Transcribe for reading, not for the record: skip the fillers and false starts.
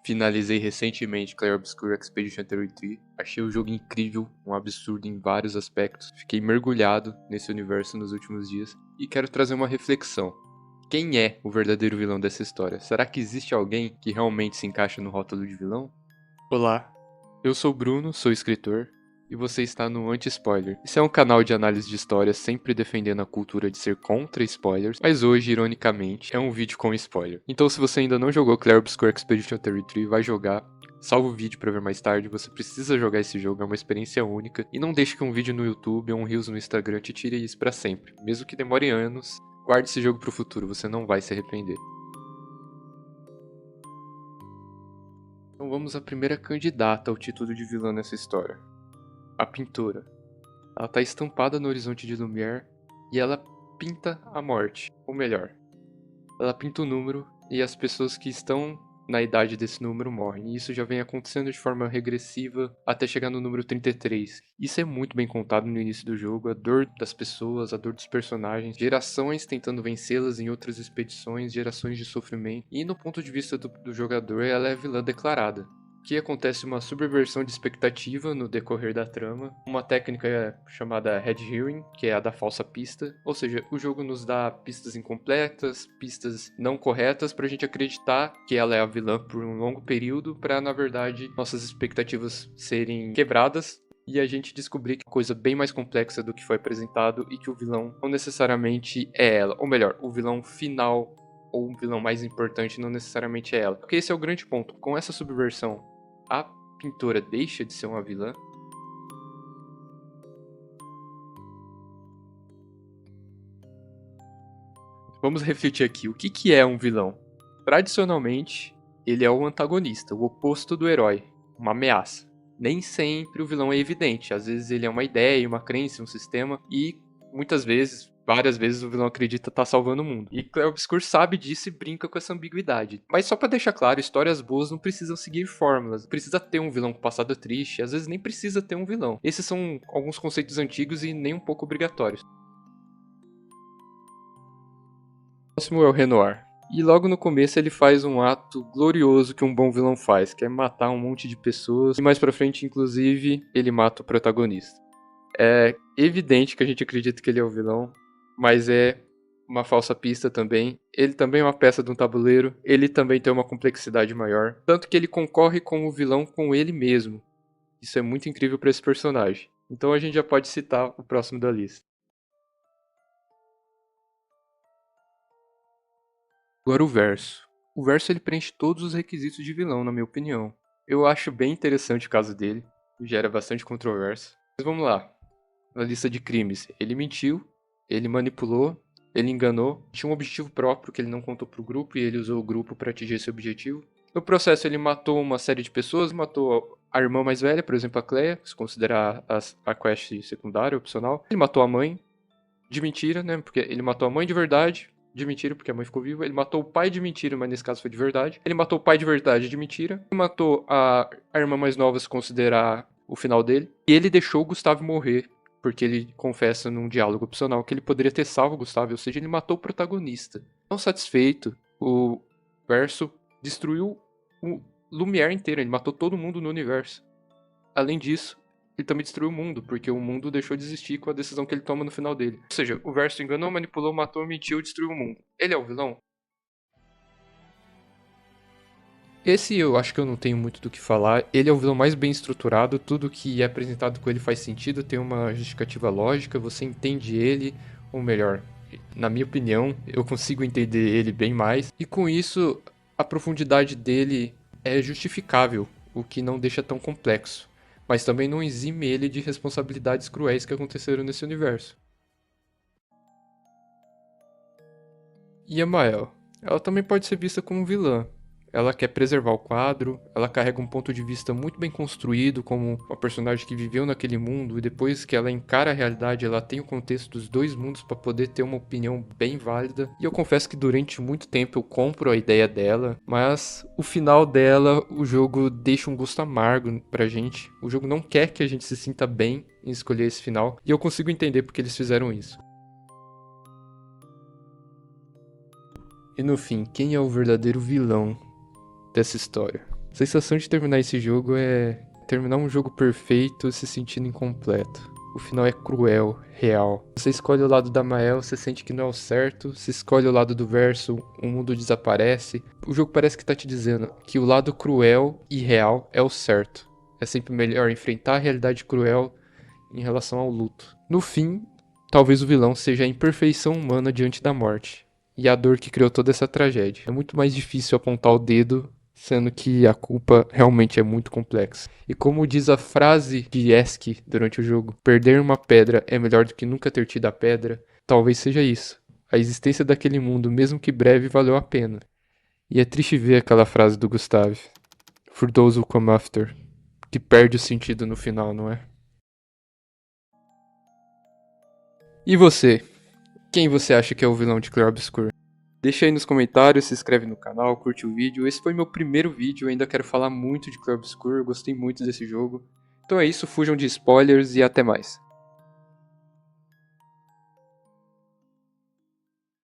Finalizei recentemente Clair Obscur Expedition 33. Achei o jogo incrível, um absurdo em vários aspectos. Fiquei mergulhado nesse universo nos últimos dias e quero trazer uma reflexão. Quem é o verdadeiro vilão dessa história? Será que existe alguém que realmente se encaixa no rótulo de vilão? Olá, eu sou o Bruno, sou escritor, e você está no Anti-Spoiler. Esse é um canal de análise de histórias sempre defendendo a cultura de ser contra spoilers, mas hoje, ironicamente, é um vídeo com spoiler. Então se você ainda não jogou Clair Obscur Expedition 33, vai jogar. Salva o vídeo para ver mais tarde, você precisa jogar esse jogo, é uma experiência única. E não deixe que um vídeo no YouTube ou um Reels no Instagram te tire isso para sempre. Mesmo que demore anos, guarde esse jogo pro futuro, você não vai se arrepender. Então vamos à primeira candidata ao título de vilã nessa história. A pintora. Ela está estampada no horizonte de Lumière e ela pinta a morte. Ou melhor, ela pinta o número e as pessoas que estão na idade desse número morrem. E isso já vem acontecendo de forma regressiva até chegar no número 33. Isso é muito bem contado no início do jogo, a dor das pessoas, a dor dos personagens, gerações tentando vencê-las em outras expedições, gerações de sofrimento. E no ponto de vista do jogador, ela é a vilã declarada. Que acontece uma subversão de expectativa no decorrer da trama, uma técnica chamada Red Herring, que é a da falsa pista, ou seja, o jogo nos dá pistas incompletas, pistas não corretas pra gente acreditar que ela é a vilã por um longo período, pra na verdade nossas expectativas serem quebradas e a gente descobrir que é coisa bem mais complexa do que foi apresentado e que o vilão não necessariamente é ela, ou melhor, o vilão final ou o vilão mais importante não necessariamente é ela. Porque esse é o grande ponto. Com essa subversão, a pintora deixa de ser uma vilã. Vamos refletir aqui. O que é um vilão? Tradicionalmente, ele é o antagonista, o oposto do herói, uma ameaça. Nem sempre o vilão é evidente. Às vezes ele é uma ideia, uma crença, um sistema. E muitas vezes, várias vezes, o vilão acredita estar salvando o mundo. E Clair Obscur sabe disso e brinca com essa ambiguidade. Mas só pra deixar claro, histórias boas não precisam seguir fórmulas. Precisa ter um vilão com passado triste. Às vezes nem precisa ter um vilão. Esses são alguns conceitos antigos e nem um pouco obrigatórios. O próximo é o Renoir. E logo no começo ele faz um ato glorioso que um bom vilão faz, que é matar um monte de pessoas. E mais pra frente, inclusive, ele mata o protagonista. É evidente que a gente acredita que ele é o vilão, mas é uma falsa pista também. Ele também é uma peça de um tabuleiro, ele também tem uma complexidade maior. Tanto que ele concorre com o vilão com ele mesmo. Isso é muito incrível pra esse personagem. Então a gente já pode citar o próximo da lista. Agora o verso. O verso ele preenche todos os requisitos de vilão, na minha opinião. Eu acho bem interessante o caso dele, gera bastante controvérsia. Mas vamos lá. Na lista de crimes, ele mentiu, ele manipulou, ele enganou, tinha um objetivo próprio que ele não contou pro grupo e ele usou o grupo para atingir esse objetivo. No processo, ele matou uma série de pessoas, matou a irmã mais velha, por exemplo, a Cleia, se considerar a quest secundária, opcional. Ele matou a mãe, de mentira, né? Porque ele matou a mãe de verdade, de mentira, porque a mãe ficou viva. Ele matou o pai de mentira, mas nesse caso foi de verdade. Ele matou o pai de verdade de mentira. Ele matou a irmã mais nova, se considerar o final dele. E ele deixou o Gustavo morrer, porque ele confessa num diálogo opcional que ele poderia ter salvo o Gustavo, ou seja, ele matou o protagonista. Não satisfeito, o Verso destruiu o Lumière inteiro, ele matou todo mundo no universo. Além disso, ele também destruiu o mundo, porque o mundo deixou de existir com a decisão que ele toma no final dele. Ou seja, o Verso enganou, manipulou, matou, mentiu e destruiu o mundo. Ele é o vilão? Esse eu acho que eu não tenho muito do que falar. Ele é o vilão mais bem estruturado, tudo que é apresentado com ele faz sentido, tem uma justificativa lógica, você entende ele, ou melhor, na minha opinião, eu consigo entender ele bem mais. E com isso, a profundidade dele é justificável, o que não deixa tão complexo. Mas também não exime ele de responsabilidades cruéis que aconteceram nesse universo. E a Mael? Ela também pode ser vista como vilã. Ela quer preservar o quadro, ela carrega um ponto de vista muito bem construído, como uma personagem que viveu naquele mundo, e depois que ela encara a realidade, ela tem o contexto dos dois mundos para poder ter uma opinião bem válida. E eu confesso que durante muito tempo eu compro a ideia dela, mas o final dela, o jogo deixa um gosto amargo pra gente. O jogo não quer que a gente se sinta bem em escolher esse final, e eu consigo entender porque eles fizeram isso. E no fim, quem é o verdadeiro vilão dessa história? A sensação de terminar esse jogo é terminar um jogo perfeito se sentindo incompleto. O final é cruel, real. Você escolhe o lado da Mael, você sente que não é o certo. Você escolhe o lado do verso, o mundo desaparece. O jogo parece que tá te dizendo que o lado cruel e real é o certo. É sempre melhor enfrentar a realidade cruel em relação ao luto. No fim, talvez o vilão seja a imperfeição humana diante da morte. E a dor que criou toda essa tragédia. É muito mais difícil apontar o dedo, sendo que a culpa realmente é muito complexa. E como diz a frase de Esk durante o jogo, perder uma pedra é melhor do que nunca ter tido a pedra, talvez seja isso. A existência daquele mundo, mesmo que breve, valeu a pena. E é triste ver aquela frase do Gustave, For those who come after, que perde o sentido no final, não é? E você? Quem você acha que é o vilão de Clair Obscur? Deixa aí nos comentários, se inscreve no canal, curte o vídeo. Esse foi meu primeiro vídeo, eu ainda quero falar muito de Clair Obscur, eu gostei muito desse jogo. Então é isso, fujam de spoilers e até mais.